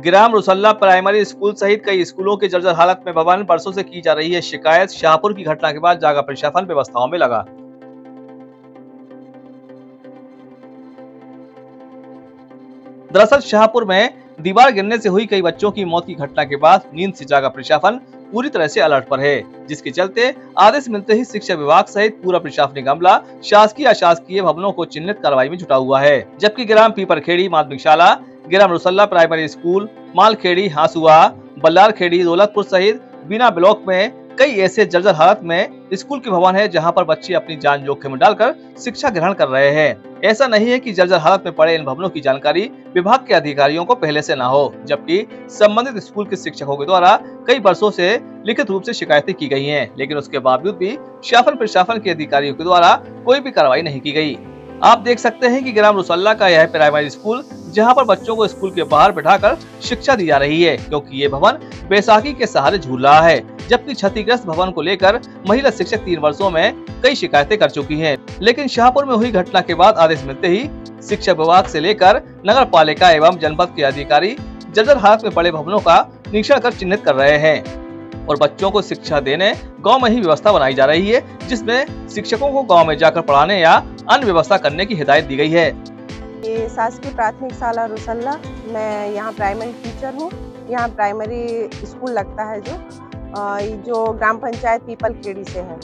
ग्राम रुसल्ला primary school सहित कई स्कूलों के जर्जर हालत में भवन बरसों से की जा रही है शिकायत। शाहपुर की घटना के बाद जागा प्रशासन व्यवस्थाओं में लगा। दरअसल शाहपुर में दीवार गिरने से हुई कई बच्चों की मौत की घटना के बाद नींद से जागा प्रशासन पूरी तरह से अलर्ट पर है, जिसके चलते आदेश मिलते ही शिक्षा विभाग सहित पूरा प्रशासनिक अमला शासकीय अशासकीय भवनों को चिन्हित कार्रवाई में जुटा हुआ है। जबकि ग्राम पीपरखेड़ी माध्यमिक शाला, ग्राम रुसल्ला प्राइमरी स्कूल, मालखेड़ी, हासुआ, बल्लारखेड़ी, दौलतपुर सहित बीना ब्लॉक में कई ऐसे जर्जर हालत में स्कूल के भवन है जहां पर बच्चे अपनी जान जोखिम में डालकर शिक्षा ग्रहण कर रहे हैं। ऐसा नहीं है कि जर्जर हालत में पड़े इन भवनों की जानकारी विभाग के अधिकारियों को पहले से न हो, जबकि संबंधित स्कूल के शिक्षकों के द्वारा कई वर्षों से लिखित रूप से शिकायतें की गई हैं, लेकिन उसके बावजूद भी शासन प्रशासन के अधिकारियों के द्वारा कोई भी कार्रवाई नहीं की गई। आप देख सकते हैं कि ग्राम रुसल्ला का यह प्राइमरी स्कूल जहां पर बच्चों को स्कूल के बाहर बिठाकर शिक्षा दी जा रही है, क्योंकि ये भवन बैसाखी के सहारे झूल रहा है। जबकि क्षतिग्रस्त भवन को लेकर महिला शिक्षक 3 वर्षों में कई शिकायतें कर चुकी हैं, लेकिन शाहपुर में हुई घटना के बाद आदेश मिलते ही शिक्षा विभाग से लेकर नगर पालिका एवं जनपद के अधिकारी जर्जर हालत में पड़े भवनों का निरीक्षण कर चिन्हित कर रहे हैं और बच्चों को शिक्षा देने गांव में ही व्यवस्था बनाई जा रही है, जिसमें शिक्षकों को गांव में जाकर पढ़ाने या अन्य व्यवस्था करने की हिदायत दी गई है। ये शासकीय प्राथमिक शाला रुसल्ला, मैं यहाँ प्राइमरी टीचर हूँ। यहाँ प्राइमरी स्कूल लगता है जो ग्राम पंचायत पीपलखेड़ी से है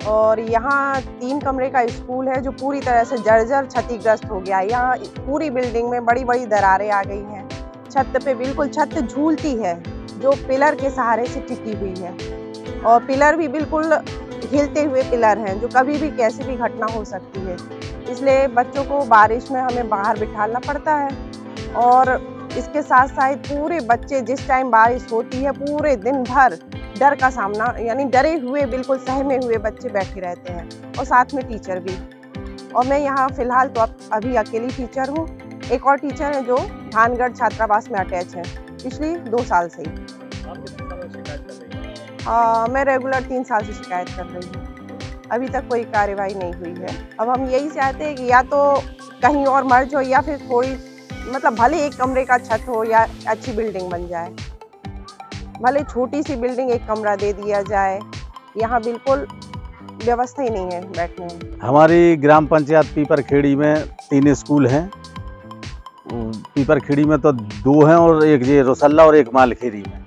और यहाँ 3 कमरे का स्कूल है जो पूरी तरह से जर्जर क्षतिग्रस्त हो गया है। यहाँ पूरी बिल्डिंग में बड़ी बड़ी दरारें आ गई हैं। छत पे बिल्कुल छत झूलती है जो पिलर के सहारे से टिकी हुई है और पिलर भी बिल्कुल हिलते हुए पिलर हैं जो कभी भी कैसी भी घटना हो सकती है। इसलिए बच्चों को बारिश में हमें बाहर बिठाना पड़ता है और इसके साथ साथ पूरे बच्चे जिस टाइम बारिश होती है पूरे दिन भर डर का सामना, यानी डरे हुए बिल्कुल सहमे हुए बच्चे बैठे रहते हैं और साथ में टीचर भी। और मैं यहाँ फिलहाल तो अभी अकेली टीचर हूँ। एक और टीचर है जो धानगढ़ छात्रावास में अटैच है पिछली 2 साल से ही। मैं रेगुलर 3 साल से शिकायत कर रही हूँ, अभी तक कोई कार्रवाई नहीं हुई है। अब हम यही चाहते हैं कि या तो कहीं और मर्ज हो या फिर कोई मतलब भले 1 कमरे का छत हो या अच्छी बिल्डिंग बन जाए, भले छोटी सी बिल्डिंग 1 कमरा दे दिया जाए। यहाँ बिल्कुल व्यवस्था ही नहीं है बैठने में। हमारी ग्राम पंचायत पीपरखेड़ी में 3 स्कूल हैं। पीपरखेड़ी में तो 2 हैं और एक ये रुसल्ला और एक मालखेड़ी में।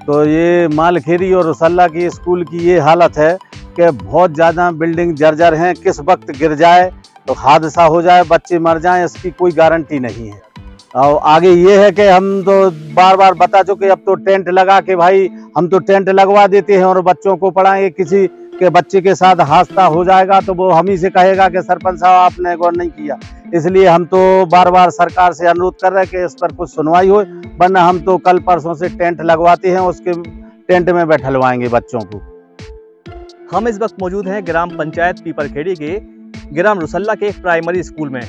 तो ये मालखेड़ी और रुसल्ला की स्कूल की ये हालत है कि बहुत ज़्यादा बिल्डिंग जर्जर हैं, किस वक्त गिर जाए तो हादसा हो जाए, बच्चे मर जाएं, इसकी कोई गारंटी नहीं है। और आगे ये है कि हम तो बार बार बता चुके, अब तो टेंट लगा के भाई हम तो टेंट लगवा देते हैं और बच्चों को पढ़ाएंगे। किसी के बच्चे के साथ हादसा हो जाएगा तो वो हम ही से कहेगा कि सरपंच साहब आपने गौर नहीं किया। इसलिए हम तो बार बार सरकार से अनुरोध कर रहे हैं कि इस पर कुछ सुनवाई हो, वरना हम तो कल परसों से टेंट लगवाते हैं, उसके टेंट में बैठलवाएंगे बच्चों को। हम इस वक्त मौजूद हैं ग्राम पंचायत पीपरखेड़ी के ग्राम रुसल्ला के एक प्राइमरी स्कूल में,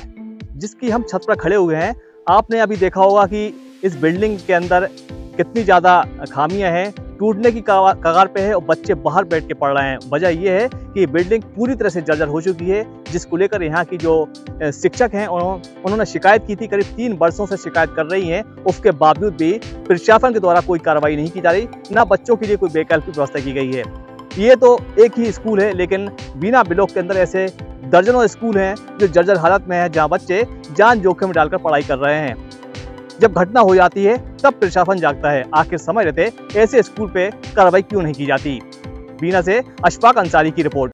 जिसकी हम छत पर खड़े हुए हैं। आपने अभी देखा होगा कि इस बिल्डिंग के अंदर कितनी ज़्यादा खामियां हैं, टूटने की कगार पे है और बच्चे बाहर बैठ के पढ़ रहे हैं। वजह यह है कि बिल्डिंग पूरी तरह से जर्जर हो चुकी है, जिसको लेकर यहाँ की जो शिक्षक हैं उन्होंने शिकायत की थी। करीब 3 वर्षों से शिकायत कर रही हैं, उसके बावजूद भी प्रशासन के द्वारा कोई कार्रवाई नहीं की जा रही, ना बच्चों के लिए कोई वैकल्पिक व्यवस्था की गई है। ये तो एक ही स्कूल है, लेकिन बिना ब्लॉक के अंदर ऐसे दर्जनों स्कूल हैं जो जर्जर हालत में है, जहां बच्चे जान जोखिम में डालकर पढ़ाई कर रहे हैं। जब घटना हो जाती है तब प्रशासन जागता है, आखिर समय रहते ऐसे स्कूल पे कार्रवाई क्यों नहीं की जाती। बीना से अशफाक अंसारी की रिपोर्ट।